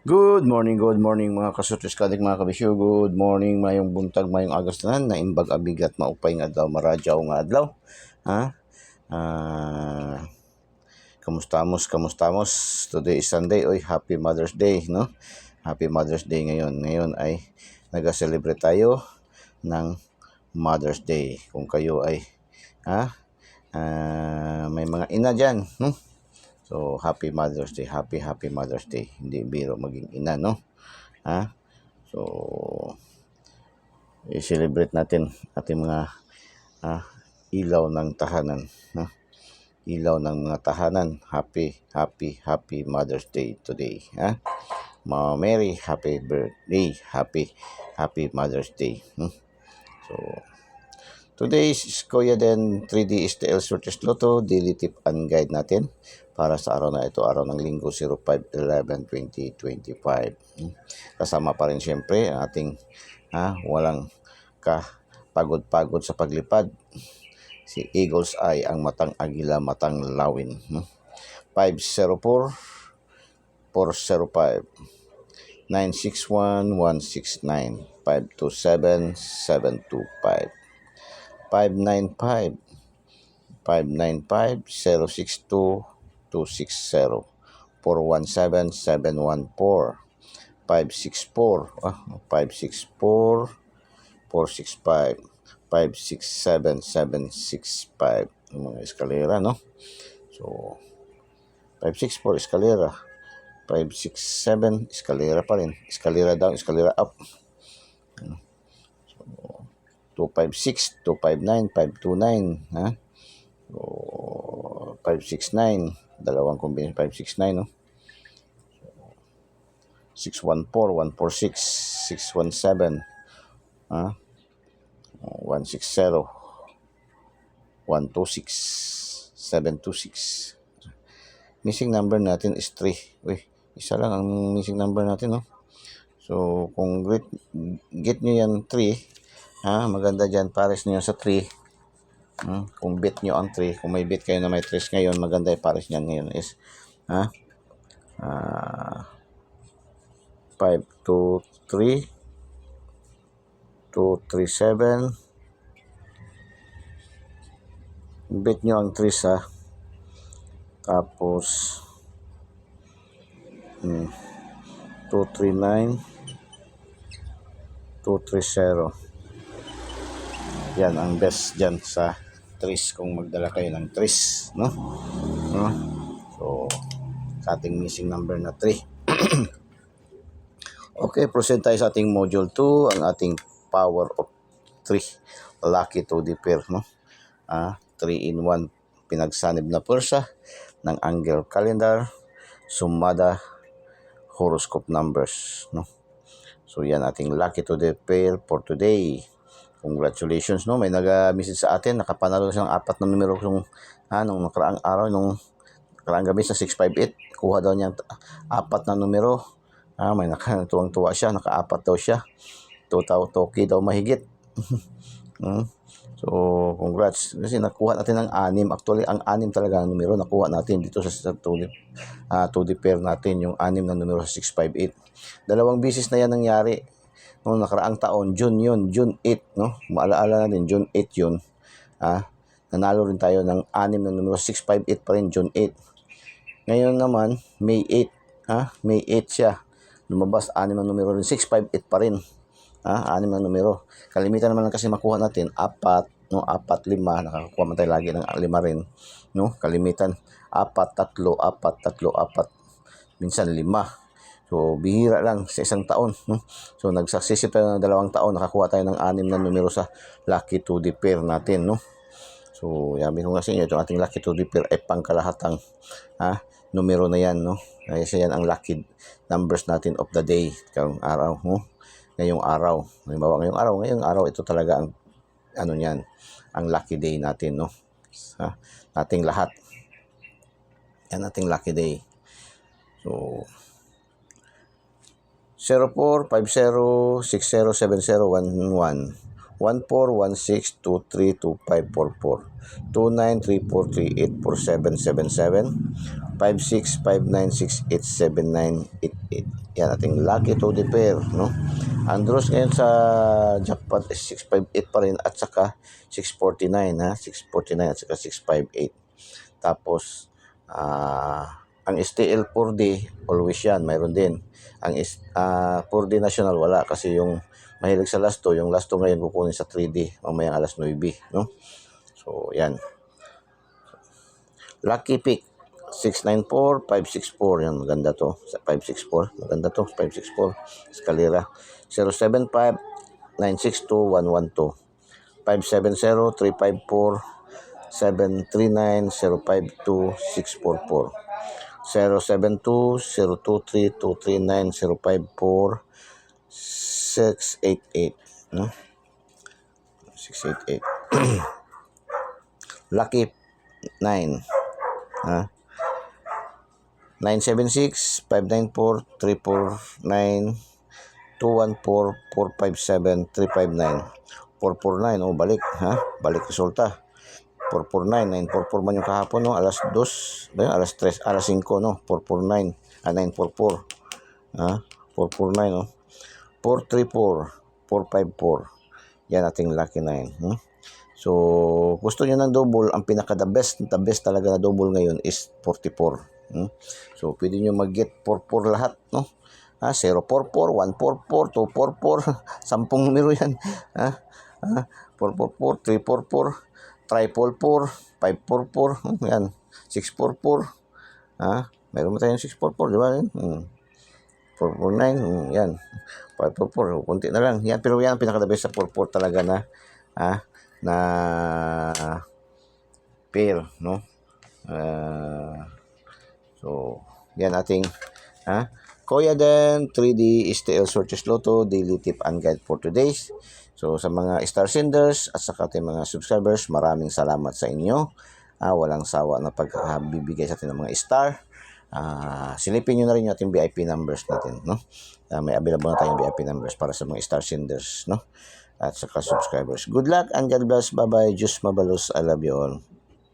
Good morning mga kasutis kadik mga kabisyo. Good morning, mayong buntag, mayong agastanan, na imbag abigat maupay nga adlaw, maradyaw nga adlaw. Ha? Kamustamos? Today is Sunday. Oy, Happy Mother's Day, no? Happy Mother's Day ngayon. Ngayon ay nag-celebrate tayo ng Mother's Day. Kung kayo ay may mga ina dyan, no? So, Happy Mother's Day. Happy Mother's Day. Hindi biro maging ina, no? So, i-celebrate natin ating mga ilaw ng tahanan. Ilaw ng mga tahanan. Happy Mother's Day today. Mama Mary, happy birthday. Happy Mother's Day. So, today is Kuya Den 3D is the Sortes Lotto daily tip and guide natin para sa araw na ito, araw ng Linggo 05/11/2025. Kasama pa rin siyempre ang ating walang pagod sa paglipad, si Eagle's Eye, ang matang agila, matang lawin. 504 405 961 169 527 725 595 062 260 417 714 564 564 465 567 765. Yung mga eskalera, no? So 564 eskalera, 567 eskalera pa rin, eskalera down, eskalera up. So 256 259 529, so 569, dalawang combination, 569, no? 614 146 617, 160 126 726. Missing number natin is 3. Uy, isa lang ang missing number natin, no? So kung get nyo yan 3, maganda dyan, pares nyo sa 3. Kung bet nyo ang 3, kung may bet kayo na may 3 ngayon, maganda yung pares nyan ngayon is 523 237. Bet nyo ang 3 sa, tapos 239 230. Yan ang best dyan sa 3 kung magdala kayo ng 3, no? So sa ating missing number na 3. Okay, proceed tayo sa ating module 2, ang ating power of 3, lucky to the pair, no? 3-in-1 pinagsanib na pwersa ng angel calendar, sumada horoscope numbers, no? So yan ating lucky to the pair for today. Congratulations, no? May nag-message sa atin, nakapanalo siyang 4 na numero nung nakaraang araw, nung nakaraang gabi sa 658. Kuha daw niya 4 na numero. May nakatuwang-tuwa siya, naka-4 daw siya. 2,000 toki daw mahigit. So, congrats. Kasi nakuha natin ng 6. Actually, ang 6 talaga ang numero nakuha natin dito sa to the pair natin, yung 6 na numero sa 658. Dalawang bisis na yan nangyari. Noong nakaraang taon, June 8, no? Maalaala natin, June 8 yun. Nanalo rin tayo ng 6 na numero, 658 pa rin, June 8. Ngayon naman, May 8. May 8 siya. Lumabas 6 na numero rin, 658 pa rin. 6 na numero. Kalimitan naman kasi makuha natin 4, no? 4, 5, nakakuha man tayo lagi ng 5 rin, no? Kalimitan 4, 3, 4, minsan 5. So bihira lang sa isang taon, no? So nag-successive tayo ng 2 taon, nakakuha tayo ng 6 na numero sa lucky to the pair natin, no? So yabi ko nga sa inyo, itong ating lucky to the pair ay pangkalahatang numero na yan, no? Kasi yan ang lucky numbers natin of the day, karong araw, no? Ngayong araw, ngayong araw, ito talaga ang niyan, ang lucky day natin, no? Ating lahat. Yan ating lucky day. So 0450 60 70 11 1416232544 2934384777 5659687988. Yan ating lucky to the pair, no? Ang draws ngayon sa jackpot is 658 pa rin at saka 649, ha? 649 at saka 658. Tapos, ang STL 4D, always yan, mayroon din. Ang 4D National, wala. Kasi yung mahilig sa last 2, yung last 2 ngayon kukunin sa 3D, mamayang alas 9, no? So, yan. Lucky pick, 694, 564. Yan, maganda to. 564, maganda to. 564. Escalera. 075, 962, 112. 570, 354, 739, 052, 644. 072, 023, 239, 054, 688. No? 688. Lucky 9. Ha? 976, 594, 349, 214, 457, 359. 449, oh, balik, ha? Balik resulta. 449, 944 man yung kahapon, no? Alas 2, ba yun? Alas 3, alas 5, no? 449, 944. Ha? 449, no? 434, 454. Yan ating lucky 9. So, gusto nyo ng double, ang pinaka the best talaga na double ngayon is 44. So, pwede nyo mag-get 44 lahat, no? 044, 144, 244, 10 numero yan. 444, 344, 344, 544, yan, 644. Meron mo tayong 644, di ba? 449, yan. 544, kunti na lang. Yan, pero yan, pinaka-the best sa 44 talaga na, na pair, no? So, yan ating, Kuya Den 3D STL Sortes Lotto Daily Tip and Guide for today's. So, sa mga star senders at sa ating mga subscribers, maraming salamat sa inyo. Walang sawa na pagbibigay sa atin ng mga star. Silipin nyo na rin yung ating VIP numbers natin, no? May available na tayong VIP numbers para sa mga star senders, no? At saka subscribers. Good luck and God bless. Bye-bye. Diyos mabalos. I love you all.